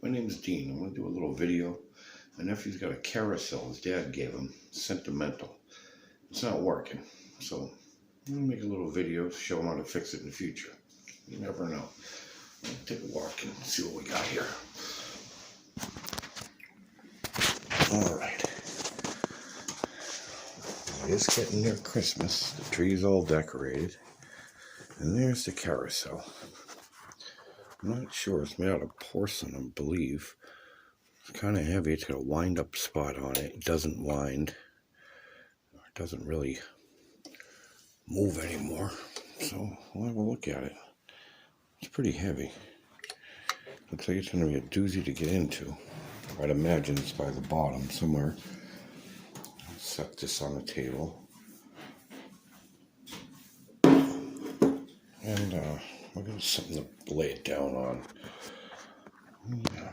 My name is Dean. I'm going to do a little video. My nephew's got a carousel his dad gave him, sentimental. It's not working, so I'm going to make a little video, show him how to fix it in the future. You never know. I'll take a walk and see what we got here. Alright. It is getting near Christmas. The tree's all decorated. And there's the carousel. I'm not sure. It's made out of porcelain, I believe. It's kind of heavy. It's got a wind-up spot on it. It doesn't wind. It doesn't really move anymore. So we'll have a look at it. It's pretty heavy. Looks like it's going to be a doozy to get into. I'd imagine it's by the bottom somewhere. I'll set this on the table. And we'll get something to lay it down on. Yeah.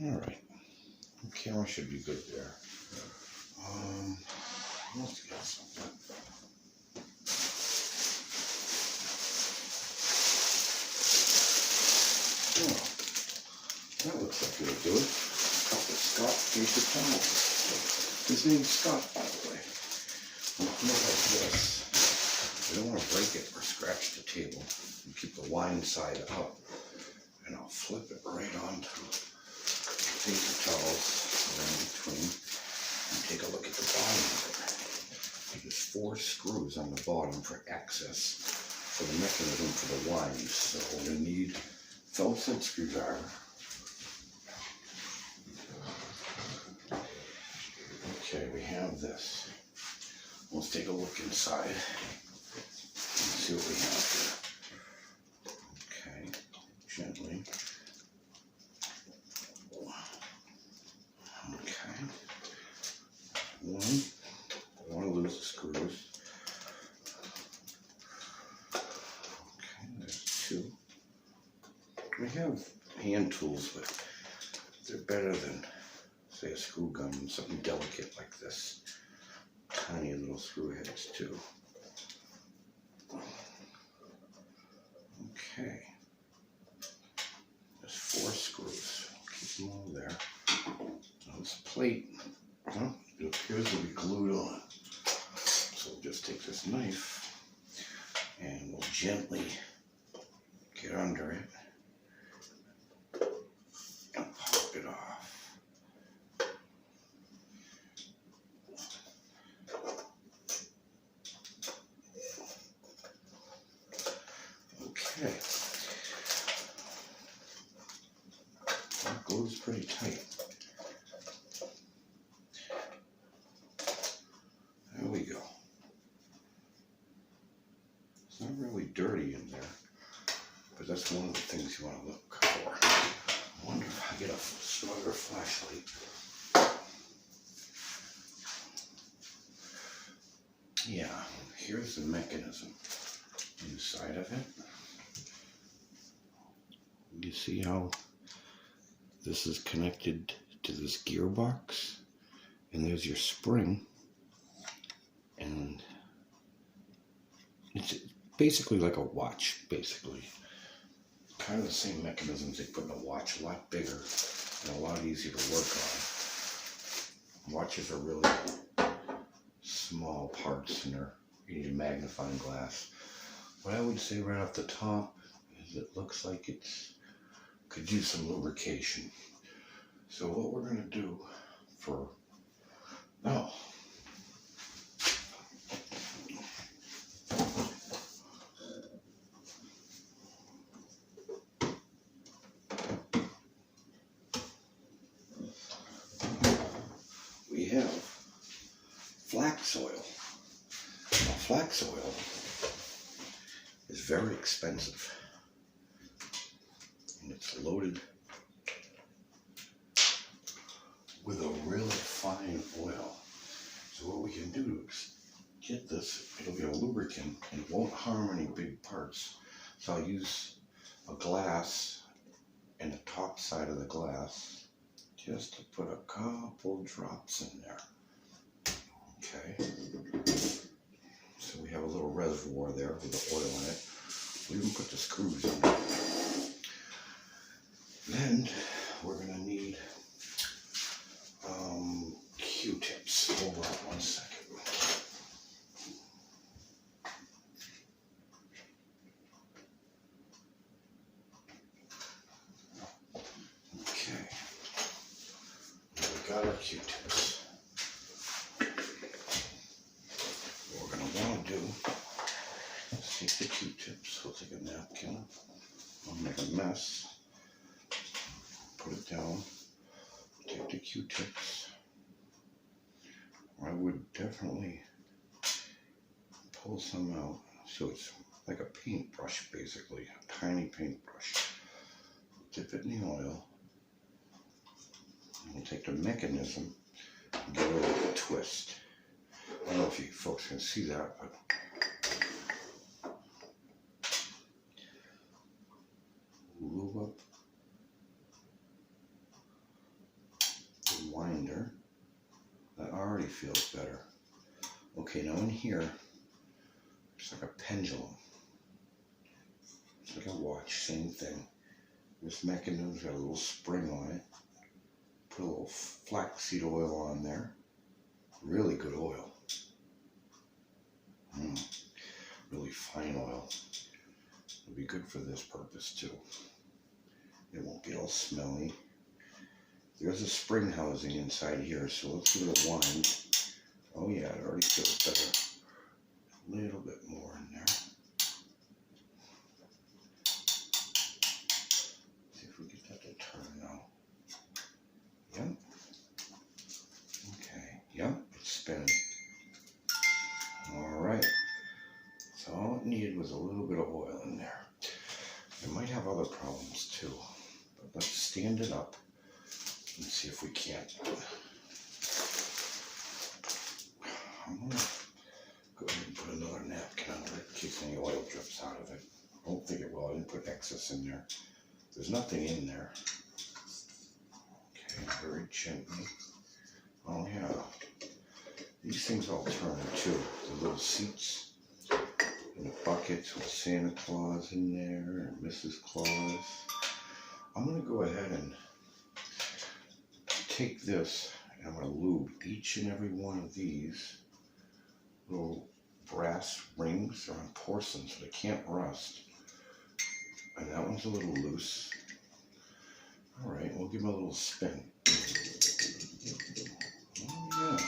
Alright. The camera should be good there. Let's get something. Oh, that looks like it'll do it. A couple of Scott paper towels. His name's Scott, by the way. Look like this. I don't want to break it or scratch the table. You keep the wine side up, and I'll flip it right onto paper towels around between and take a look at the bottom of it. There's 4 screws on the bottom for access for the mechanism for the wines. So we're going to need Phillips head screwdriver. Okay, we have this. Let's take a look inside. See what we have here. Okay, gently. Okay. 1. I don't want to lose the screws. Okay, there's 2. We have hand tools, but they're better than, say, a screw gun, something delicate like this. Tiny little screw heads, too. Okay, there's 4 screws. Keep them all there. Now this plate, it appears to be glued on. So we'll just take this knife and we'll gently get under it and pop it off. Okay. That glue's pretty tight. There we go. It's not really dirty in there, but that's one of the things you want to look for. I wonder if I get a stronger flashlight. Yeah, here's the mechanism inside of it. You see how this is connected to this gearbox, and there's your spring, and it's basically like a watch, basically. Kind of the same mechanisms they put in a watch, a lot bigger and a lot easier to work on. Watches are really small parts, and you need a magnifying glass. What I would say right off the top is it looks like could use some lubrication. So what we're going to do we have flax oil. Now, flax oil is very expensive, and it's loaded with a really fine oil. So what we can do is get this, it'll be a lubricant and it won't harm any big parts. So I'll use a glass and the top side of the glass just to put a couple drops in there. Okay. So we have a little reservoir there with the oil in it. We'll even put the screws in there. And we're gonna need Q-tips. Hold on 1 second. Okay. We got our Q-tips. What we're gonna want to do is take the Q-tips. We'll take a napkin. I'll make a mess. Put it down. Take the Q-tips. I would definitely pull some out so it's like a paintbrush, basically, a tiny paintbrush. Dip it in the oil. And we'll take the mechanism and give it a little twist. I don't know if you folks can see that, but lube up the winder. That already feels better. Okay, now in here, it's like a pendulum. It's like a watch, same thing. This mechanism's got a little spring on it. Put a little flaxseed oil on there. Really good oil. Really fine oil. It'll be good for this purpose too. It won't be all smelly. There's a spring housing inside here, so let's give it a wind. Oh yeah, it already feels better. A little bit more in there. See if we get that to turn now. Yep. Okay, yep, it's spinning. Alright. So all it needed was a little bit of oil in there. It might have other problems too. But let's stand it up. Let's see if we can't. I'm going to go ahead and put another napkin under it in case any oil drips out of it. I don't think it will. I didn't put excess in there. There's nothing in there. Okay, very gently. Oh yeah. These things all turn too. The little seats and the buckets with Santa Claus in there and Mrs. Claus. I'm going to go ahead and take this and I'm going to lube each and every one of these little brass rings. They're on porcelain so they can't rust. And that one's a little loose. Alright, we'll give them a little spin. Oh yeah.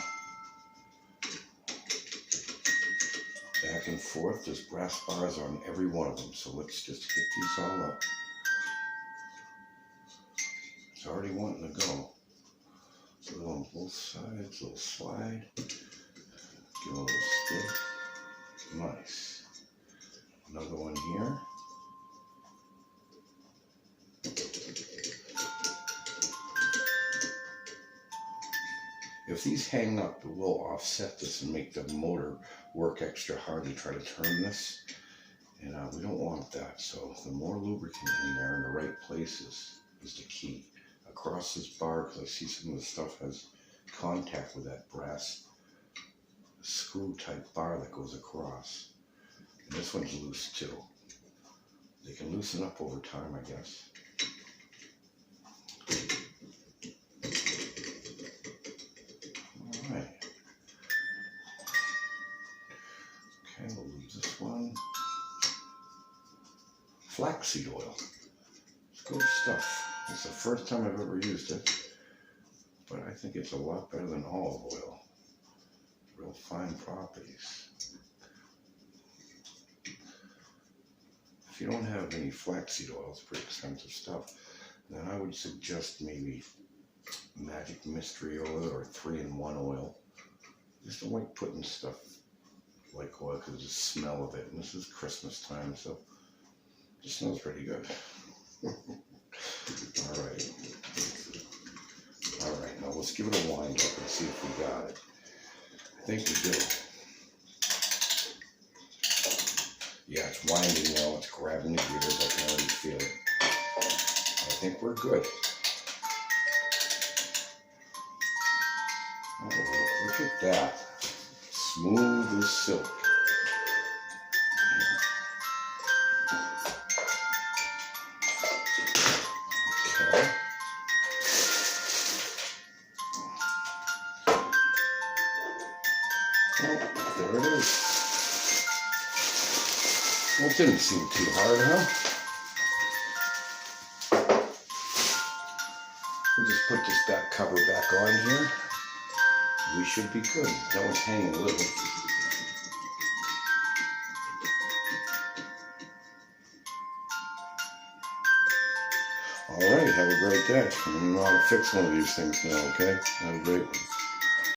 Back and forth. There's brass bars on every one of them. So let's just get these all up. It's already wanting to go. A little on both sides, a little slide. Give a little stick. Nice. Another one here. If these hang up, it will offset this and make the motor work extra hard to try to turn this. And we don't want that. So the more lubricant in there in the right places is the key. Across this bar, because I see some of the stuff has contact with that brass screw type bar that goes across. And this one's loose too. They can loosen up over time, I guess. Alright. Okay, we'll lose this one. Flaxseed oil. It's good stuff. It's the first time I've ever used it, but I think it's a lot better than olive oil. Real fine properties. If you don't have any flaxseed oil, it's pretty expensive stuff, then I would suggest maybe Magic Mystery Oil or 3-in-1 oil. Just don't like putting stuff like oil because of the smell of it, and this is Christmas time, so it smells pretty good. Alright. Alright, now let's give it a wind up and see if we got it. I think we do. Yeah, it's winding now, it's grabbing the gears, I can already feel it. I think we're good. Oh, look at that. Smooth as silk. Okay. it is. Well, it didn't seem too hard, huh? We'll just put this back cover back on here. We should be good. That one's hanging a little. All right, have a great day. I'm going to know how to fix one of these things now, okay? Have a great one.